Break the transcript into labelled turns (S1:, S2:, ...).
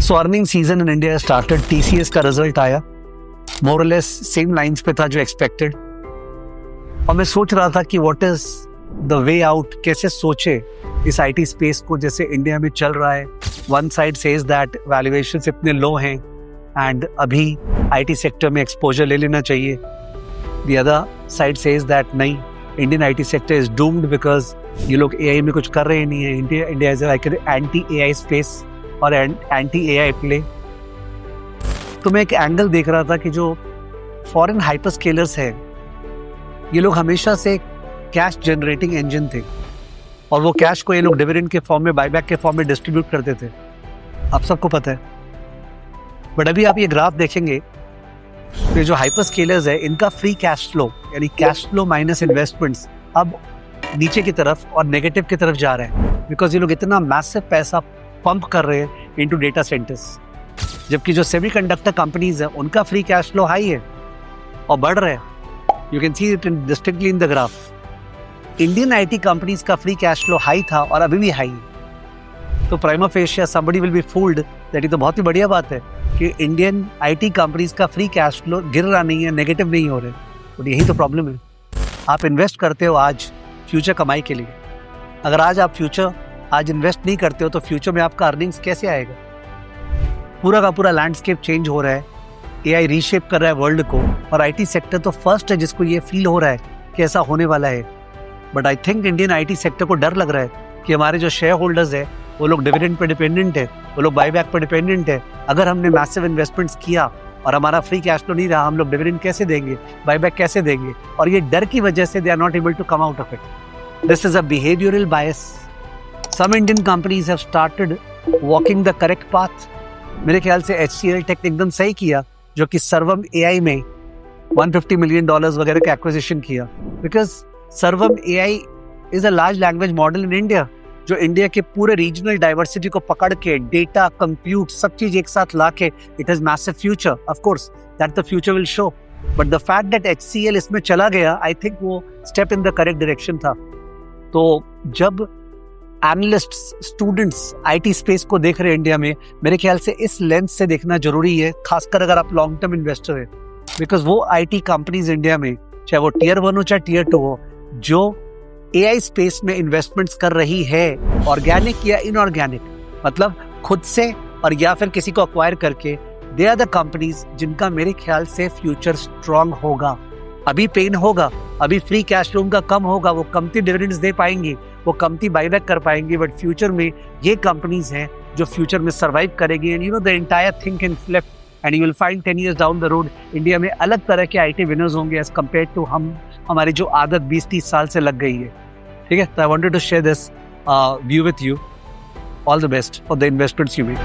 S1: So earning season in India started. TCS का result आया, मोर और लेस सेम लाइंस पे था जो एक्सपेक्टेड। और मैं सोच रहा था कि what is the way out, कैसे सोचे इस आईटी स्पेस को जैसे इंडिया में चल रहा है। One side says that valuations इतने लो हैं एंड अभी आईटी सेक्टर में एक्सपोजर ले लेना चाहिए। The other side says that नहीं, Indian IT sector is doomed because ये लोग एआई में कुछ कर रहे नहीं है। India is like anti AI space और एंटी एआई प्ले। तो मैं एक एंगल देख रहा था कि जो फॉरेन हाइपरस्केलर्स है ये लोग हमेशा से कैश जनरेटिंग इंजन थे और वो कैश को ये लोग डिविडेंड के फॉर्म में, बायबैक के फॉर्म में डिस्ट्रीब्यूट करते थे, आप सबको पता है। बट अभी आप ये ग्राफ देखेंगे तो जो हाइपरस्केलर्स है इनका फ्री कैश फ्लो यानी कैश फ्लो माइनस इन्वेस्टमेंट्स अब नीचे की तरफ और नेगेटिव की तरफ जा रहे हैं बिकॉज ये लोग इतना मैसिव पैसा पंप कर रहे हैं इनटू डेटा सेंटर्स। जबकि जो सेमीकंडक्टर कंपनीज है उनका फ्री कैश फ्लो हाई है और बढ़ रहे हैं। You can see it distinctly in the graph. Indian IT companies का फ्री कैश फ्लो हाई था और अभी भी हाई है। तो prima fascia somebody will be fooled that ये तो बहुत ही बढ़िया बात है कि इंडियन आईटी कंपनीज का फ्री कैश फ्लो गिर रहा नहीं है, नेगेटिव नहीं हो रहे। और यही तो प्रॉब्लम है। आप इन्वेस्ट करते हो आज फ्यूचर कमाई के लिए, अगर आज आप आज इन्वेस्ट नहीं करते हो तो फ्यूचर में आपका अर्निंग्स कैसे आएगा। पूरा का पूरा लैंडस्केप चेंज हो रहा है, एआई रीशेप कर रहा है वर्ल्ड को और आईटी सेक्टर तो फर्स्ट है जिसको ये फील हो रहा है कि ऐसा होने वाला है। But I think Indian IT sector को डर लग रहा है कि हमारे जो शेयर होल्डर्स है वो लोग डिविडेंड पे डिपेंडेंट है, वो लोग बायबैक पे डिपेंडेंट है। अगर हमने मैसिव इन्वेस्टमेंट्स किया और हमारा फ्री कैश फ्लो नहीं रहा, हम लोग डिविडेंड कैसे देंगे, बायबैक कैसे देंगे। और ये डर की वजह से they are not able to come out of it. This is a behavioural bias. Some Indian companies have started walking the correct path. मेरे ख्याल से HCL टेक ने एकदम सही किया जो कि सर्वम AI में $150 million वगैरह का एक्विजिशन किया। बिकॉज सर्वम AI is a large language model in India जो इंडिया के पूरे रीजनल डाइवर्सिटी को पकड़ के डेटा, कंप्यूट, सब चीज एक साथ ला के it has massive future. Of course that the future will show, but the fact that HCL इसमें चला गया, आई थिंक वो step in the correct direction था। तो जब एनालिस्ट्स, स्टूडेंट्स आईटी स्पेस को देख रहे हैं इंडिया में, मेरे ख्याल से इस लेंस से देखना जरूरी है, खासकर अगर आप लॉन्ग टर्म इन्वेस्टर है। बिकॉज वो आईटी कंपनीज इंडिया में, चाहे वो टियर 1 हो चाहे टियर 2 हो, जो एआई स्पेस में इन्वेस्टमेंट्स कर रही है, ऑर्गेनिक या इनऑर्गेनिक, मतलब खुद से और या फिर किसी को अक्वायर करके, दे आर द कंपनीज जिनका मेरे ख्याल से फ्यूचर स्ट्रांग होगा। अभी पेन होगा, अभी फ्री कैश फ्लो उनका कम होगा, वो कमती डिविडेंड्स दे पाएंगे, वो कमती बायबैक कर पाएंगे, बट फ्यूचर में ये कंपनीज हैं जो फ्यूचर में सर्वाइव करेगी। And you know the entire thing can flip and you will find 10 years down the road India में अलग तरह के आईटी विनर्स होंगे एज कम्पेयर टू हमारी जो आदत 20-30 साल से लग गई है। ठीक है, तो I wanted to share this view with you. All the best for the investments you make.